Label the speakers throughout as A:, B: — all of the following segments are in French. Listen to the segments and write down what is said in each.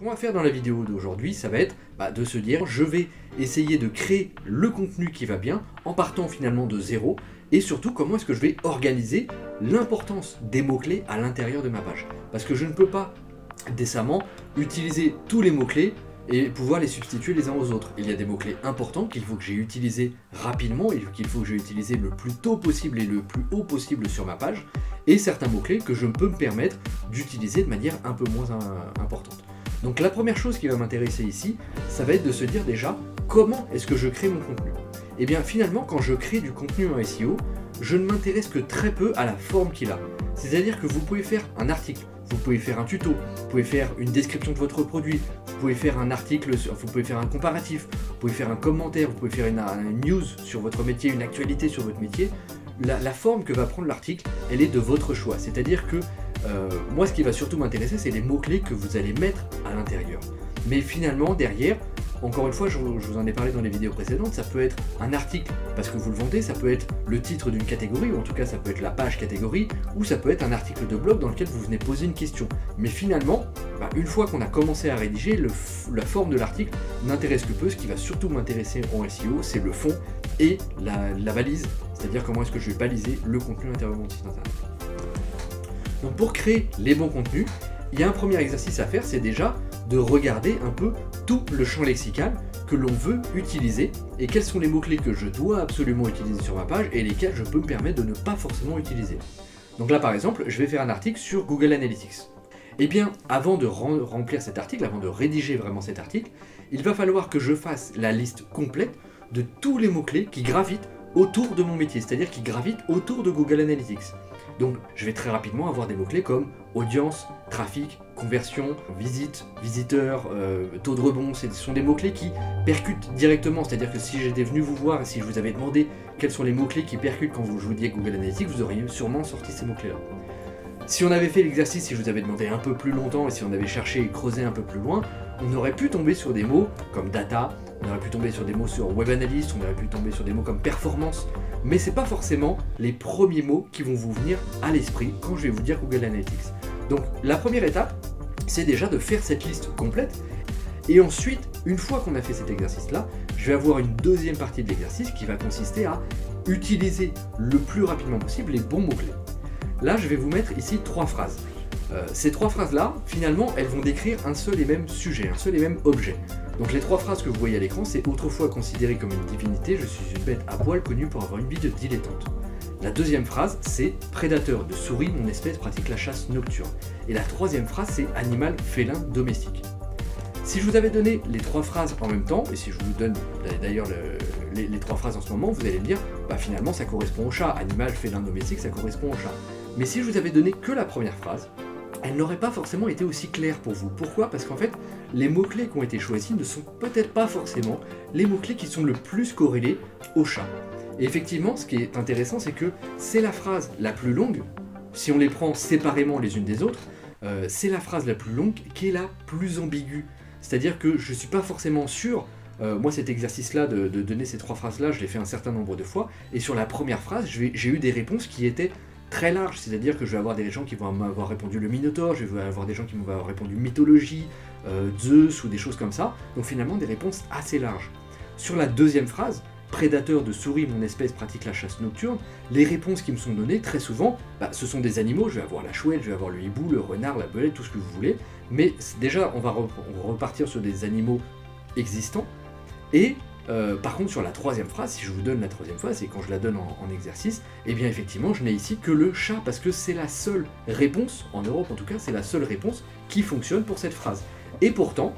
A: qu'on va faire dans la vidéo d'aujourd'hui, ça va être de se dire, je vais essayer de créer le contenu qui va bien, en partant finalement de zéro, et surtout comment est-ce que je vais organiser l'importance des mots-clés à l'intérieur de ma page. Parce que je ne peux pas décemment utiliser tous les mots-clés et pouvoir les substituer les uns aux autres. Il y a des mots-clés importants qu'il faut que j'ai utilisés rapidement et qu'il faut que j'ai utilisé le plus tôt possible et le plus haut possible sur ma page, et certains mots-clés que je peux me permettre d'utiliser de manière un peu moins importante. Donc la première chose qui va m'intéresser ici, ça va être de se dire déjà comment est-ce que je crée mon contenu. Et bien finalement quand je crée du contenu en SEO, je ne m'intéresse que très peu à la forme qu'il a. C'est-à-dire que vous pouvez faire un article, vous pouvez faire un tuto, vous pouvez faire une description de votre produit, vous pouvez faire un article, vous pouvez faire un comparatif, vous pouvez faire un commentaire, vous pouvez faire une news sur votre métier, une actualité sur votre métier. La forme que va prendre l'article, elle est de votre choix. C'est-à-dire que moi, ce qui va surtout m'intéresser, c'est les mots-clés que vous allez mettre à l'intérieur. Mais finalement, derrière, encore une fois, je vous en ai parlé dans les vidéos précédentes, ça peut être un article parce que vous le vendez, ça peut être le titre d'une catégorie, ou en tout cas ça peut être la page catégorie, ou ça peut être un article de blog dans lequel vous venez poser une question. Mais finalement, une fois qu'on a commencé à rédiger, la forme de l'article n'intéresse que peu. Ce qui va surtout m'intéresser en SEO, c'est le fond et la balise, c'est-à-dire comment est-ce que je vais baliser le contenu à l'intérieur de mon site internet. Donc pour créer les bons contenus, il y a un premier exercice à faire, c'est déjà de regarder un peu tout le champ lexical que l'on veut utiliser et quels sont les mots-clés que je dois absolument utiliser sur ma page et lesquels je peux me permettre de ne pas forcément utiliser. Donc là par exemple, je vais faire un article sur Google Analytics. Et bien avant de remplir cet article, avant de rédiger vraiment cet article, il va falloir que je fasse la liste complète de tous les mots-clés qui gravitent autour de mon métier, c'est-à-dire qui gravitent autour de Google Analytics. Donc je vais très rapidement avoir des mots-clés comme audience, trafic, conversion, visite, visiteur, taux de rebond. Ce sont des mots-clés qui percutent directement, c'est-à-dire que si j'étais venu vous voir et si je vous avais demandé quels sont les mots-clés qui percutent quand vous jouiez Google Analytics, vous auriez sûrement sorti ces mots-clés-là. Si on avait fait l'exercice, si je vous avais demandé un peu plus longtemps et si on avait cherché et creusé un peu plus loin, on aurait pu tomber sur des mots comme data, on aurait pu tomber sur des mots sur web analyst, on aurait pu tomber sur des mots comme performance, mais c'est pas forcément les premiers mots qui vont vous venir à l'esprit quand je vais vous dire Google Analytics. Donc la première étape, c'est déjà de faire cette liste complète, et ensuite, une fois qu'on a fait cet exercice-là, je vais avoir une deuxième partie de l'exercice qui va consister à utiliser le plus rapidement possible les bons mots-clés. Là, je vais vous mettre ici 3 phrases. Ces 3 phrases-là, finalement, elles vont décrire un seul et même sujet, un seul et même objet. Donc les 3 phrases que vous voyez à l'écran, c'est autrefois considéré comme une divinité, je suis une bête à poil connue pour avoir une vie de dilettante. La deuxième phrase, c'est prédateur de souris, mon espèce pratique la chasse nocturne. Et la troisième phrase, c'est animal félin domestique. Si je vous avais donné les 3 phrases en même temps, et si je vous donne d'ailleurs les 3 phrases en ce moment, vous allez me dire, finalement ça correspond au chat, animal félin domestique, ça correspond au chat. Mais si je vous avais donné que la première phrase, elle n'aurait pas forcément été aussi claire pour vous. Pourquoi? Parce qu'en fait, les mots-clés qui ont été choisis ne sont peut-être pas forcément les mots-clés qui sont le plus corrélés au chat. Et effectivement, ce qui est intéressant, c'est que c'est la phrase la plus longue, si on les prend séparément les unes des autres, c'est la phrase la plus longue qui est la plus ambiguë. C'est-à-dire que je ne suis pas forcément sûr, moi cet exercice-là, de donner ces 3 phrases-là, je l'ai fait un certain nombre de fois, et sur la première phrase, j'ai eu des réponses qui étaient très large, c'est-à-dire que je vais avoir des gens qui vont m'avoir répondu le Minotaure, je vais avoir des gens qui vont m'avoir répondu mythologie, Zeus ou des choses comme ça, donc finalement des réponses assez larges. Sur la deuxième phrase, prédateur de souris, mon espèce pratique la chasse nocturne, les réponses qui me sont données très souvent, ce sont des animaux, je vais avoir la chouette, je vais avoir le hibou, le renard, la belette, tout ce que vous voulez, mais déjà on va repartir sur des animaux existants, et par contre sur la troisième phrase, si je vous donne la troisième phrase, et quand je la donne en exercice, et bien effectivement je n'ai ici que le chat, parce que c'est la seule réponse, en Europe en tout cas, c'est la seule réponse qui fonctionne pour cette phrase. Et pourtant,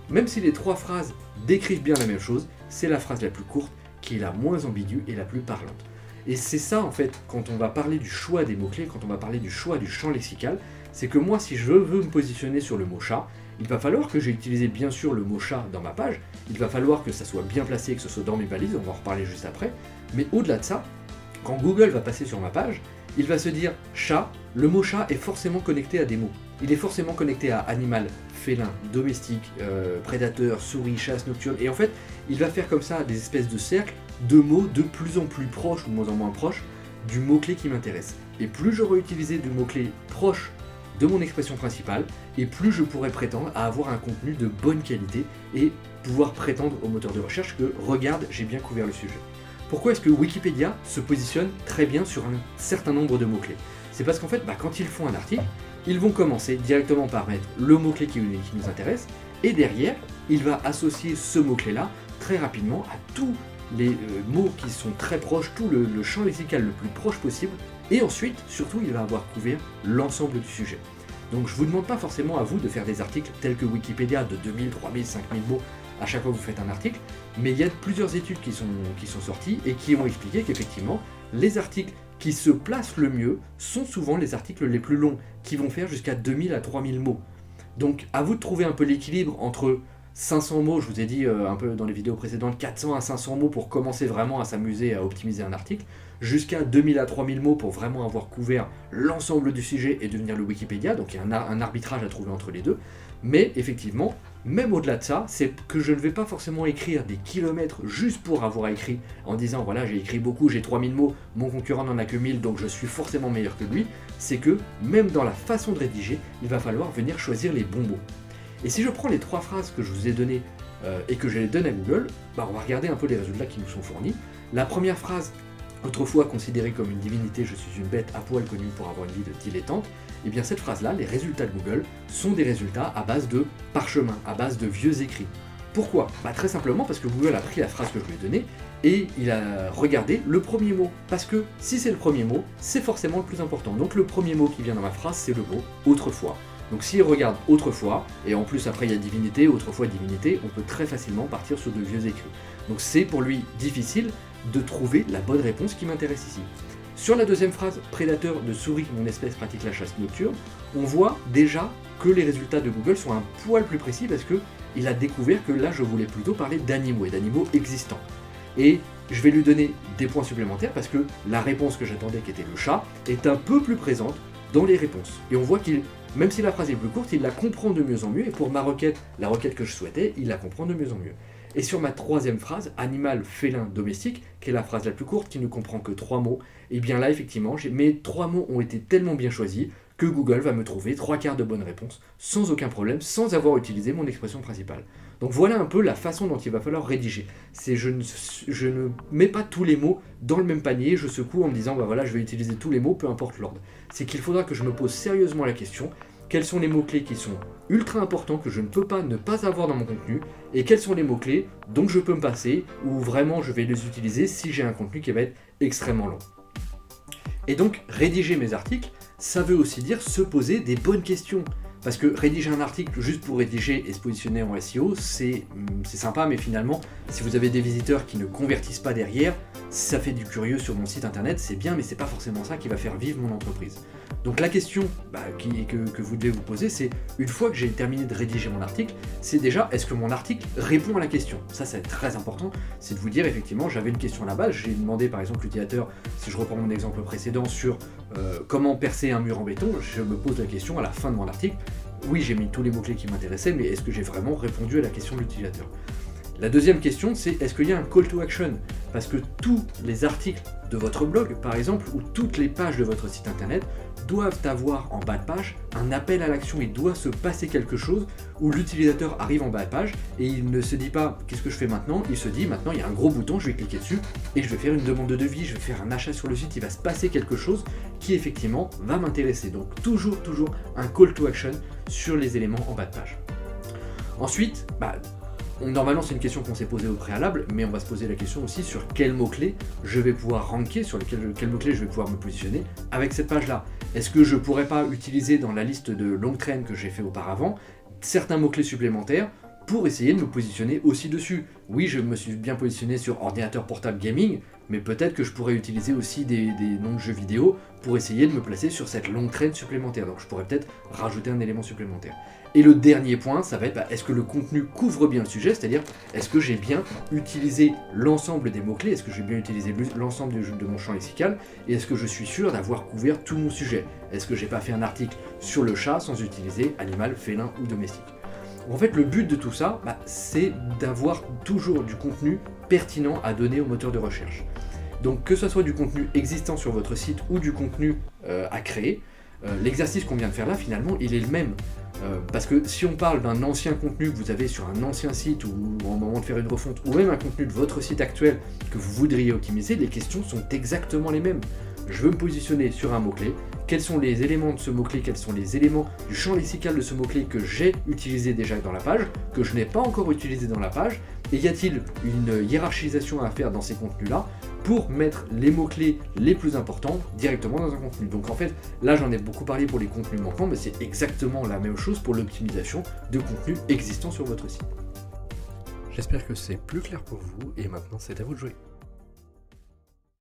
A: même si les 3 phrases décrivent bien la même chose, c'est la phrase la plus courte qui est la moins ambiguë et la plus parlante. Et c'est ça en fait, quand on va parler du choix des mots-clés, quand on va parler du choix du champ lexical, c'est que moi si je veux me positionner sur le mot chat, il va falloir que j'ai utilisé bien sûr le mot chat dans ma page, il va falloir que ça soit bien placé, que ce soit dans mes balises, on va en reparler juste après, mais au-delà de ça, quand Google va passer sur ma page, il va se dire chat, le mot chat est forcément connecté à des mots. Il est forcément connecté à animal, félin, domestique, prédateur, souris, chasse nocturne, et en fait, il va faire comme ça des espèces de cercles de mots de plus en plus proches ou de moins en moins proches du mot-clé qui m'intéresse. Et plus j'aurai utilisé de mots-clés proches de mon expression principale, et plus je pourrai prétendre à avoir un contenu de bonne qualité et pouvoir prétendre au moteur de recherche que regarde, j'ai bien couvert le sujet. Pourquoi est-ce que Wikipédia se positionne très bien sur un certain nombre de mots-clés? C'est parce qu'en fait, quand ils font un article, ils vont commencer directement par mettre le mot-clé qui nous intéresse, et derrière, il va associer ce mot-clé-là très rapidement à tous les mots qui sont très proches, tout le champ lexical le plus proche possible, et ensuite, surtout, il va avoir couvert l'ensemble du sujet. Donc je ne vous demande pas forcément à vous de faire des articles tels que Wikipédia de 2000, 3000, 5000 mots à chaque fois que vous faites un article, mais il y a plusieurs études qui sont sorties et qui ont expliqué qu'effectivement, les articles qui se placent le mieux sont souvent les articles les plus longs, qui vont faire jusqu'à 2000 à 3000 mots. Donc à vous de trouver un peu l'équilibre entre 500 mots, je vous ai dit un peu dans les vidéos précédentes, 400 à 500 mots pour commencer vraiment à s'amuser à optimiser un article, jusqu'à 2000 à 3000 mots pour vraiment avoir couvert l'ensemble du sujet et devenir le Wikipédia, donc il y a un arbitrage à trouver entre les deux. Mais effectivement, même au-delà de ça, c'est que je ne vais pas forcément écrire des kilomètres juste pour avoir écrit, en disant voilà j'ai écrit beaucoup, j'ai 3000 mots, mon concurrent n'en a que 1000 donc je suis forcément meilleur que lui. C'est que même dans la façon de rédiger, il va falloir venir choisir les bons mots. Et si je prends les 3 phrases que je vous ai données et que je les donne à Google, on va regarder un peu les résultats qui nous sont fournis. La première phrase, autrefois considérée comme une divinité, je suis une bête à poil connue pour avoir une vie de dilettante, et bien cette phrase-là, les résultats de Google, sont des résultats à base de parchemin, à base de vieux écrits. Pourquoi? Très simplement parce que Google a pris la phrase que je lui ai donnée et il a regardé le premier mot. Parce que si c'est le premier mot, c'est forcément le plus important. Donc le premier mot qui vient dans ma phrase, c'est le mot autrefois. Donc s'il regarde autrefois, et en plus après il y a divinité, autrefois divinité, on peut très facilement partir sur de vieux écrits. Donc c'est pour lui difficile de trouver la bonne réponse qui m'intéresse ici. Sur la deuxième phrase, prédateur de souris, mon espèce pratique la chasse nocturne, on voit déjà que les résultats de Google sont un poil plus précis parce qu'il a découvert que là je voulais plutôt parler d'animaux et d'animaux existants. Et je vais lui donner des points supplémentaires parce que la réponse que j'attendais qui était le chat est un peu plus présente dans les réponses. Et on voit qu'il, même si la phrase est plus courte, il la comprend de mieux en mieux et pour ma requête, la requête que je souhaitais, il la comprend de mieux en mieux. Et sur ma troisième phrase, animal, félin, domestique, qui est la phrase la plus courte, qui ne comprend que 3 mots, et bien là, effectivement, mes 3 mots ont été tellement bien choisis que Google va me trouver 3/4 de bonnes réponses, sans aucun problème, sans avoir utilisé mon expression principale. Donc voilà un peu la façon dont il va falloir rédiger. Je ne mets pas tous les mots dans le même panier, je secoue en me disant, voilà, je vais utiliser tous les mots, peu importe l'ordre. C'est qu'il faudra que je me pose sérieusement la question, quels sont les mots-clés qui sont ultra importants, que je ne peux pas ne pas avoir dans mon contenu, et quels sont les mots-clés dont je peux me passer, ou vraiment je vais les utiliser si j'ai un contenu qui va être extrêmement long. Et donc, rédiger mes articles, ça veut aussi dire se poser des bonnes questions. Parce que rédiger un article juste pour rédiger et se positionner en SEO, c'est sympa, mais finalement, si vous avez des visiteurs qui ne convertissent pas derrière, ça fait du curieux sur mon site internet, c'est bien, mais c'est pas forcément ça qui va faire vivre mon entreprise. Donc la question que vous devez vous poser, c'est une fois que j'ai terminé de rédiger mon article, c'est déjà est-ce que mon article répond à la question? Ça c'est très important, c'est de vous dire effectivement j'avais une question à la base, j'ai demandé par exemple l'utilisateur, si je reprends mon exemple précédent sur comment percer un mur en béton, je me pose la question à la fin de mon article, oui j'ai mis tous les mots-clés qui m'intéressaient, mais est-ce que j'ai vraiment répondu à la question de l'utilisateur? La deuxième question, c'est est-ce qu'il y a un call to action? Parce que tous les articles de votre blog, par exemple, ou toutes les pages de votre site internet doivent avoir en bas de page un appel à l'action. Il doit se passer quelque chose où l'utilisateur arrive en bas de page et il ne se dit pas qu'est-ce que je fais maintenant, il se dit maintenant il y a un gros bouton, je vais cliquer dessus et je vais faire une demande de devis, je vais faire un achat sur le site, il va se passer quelque chose qui effectivement va m'intéresser. Donc toujours un call to action sur les éléments en bas de page. Ensuite, normalement c'est une question qu'on s'est posée au préalable, mais on va se poser la question aussi sur quels mots-clés je vais pouvoir ranker, sur quels mots-clés je vais pouvoir me positionner avec cette page-là. Est-ce que je pourrais pas utiliser dans la liste de long train que j'ai fait auparavant certains mots-clés supplémentaires pour essayer de me positionner aussi dessus? Oui, je me suis bien positionné sur ordinateur portable gaming, mais peut-être que je pourrais utiliser aussi des noms de jeux vidéo pour essayer de me placer sur cette longue traîne supplémentaire. Donc je pourrais peut-être rajouter un élément supplémentaire. Et le dernier point, ça va être est-ce que le contenu couvre bien le sujet, c'est-à-dire est-ce que j'ai bien utilisé l'ensemble des mots-clés, est-ce que j'ai bien utilisé l'ensemble de mon champ lexical, et est-ce que je suis sûr d'avoir couvert tout mon sujet? Est-ce que j'ai pas fait un article sur le chat sans utiliser animal, félin ou domestique? En fait, le but de tout ça, c'est d'avoir toujours du contenu pertinent à donner au moteur de recherche. Donc que ce soit du contenu existant sur votre site ou du contenu à créer, l'exercice qu'on vient de faire là, finalement, il est le même. Parce que si on parle d'un ancien contenu que vous avez sur un ancien site ou au moment de faire une refonte, ou même un contenu de votre site actuel que vous voudriez optimiser, les questions sont exactement les mêmes. Je veux me positionner sur un mot-clé, quels sont les éléments de ce mot-clé, quels sont les éléments du champ lexical de ce mot-clé que j'ai utilisé déjà dans la page, que je n'ai pas encore utilisé dans la page, et y a-t-il une hiérarchisation à faire dans ces contenus-là pour mettre les mots-clés les plus importants directement dans un contenu. Donc en fait, là j'en ai beaucoup parlé pour les contenus manquants, mais c'est exactement la même chose pour l'optimisation de contenus existants sur votre site. J'espère que c'est plus clair pour vous, et maintenant c'est à vous de jouer.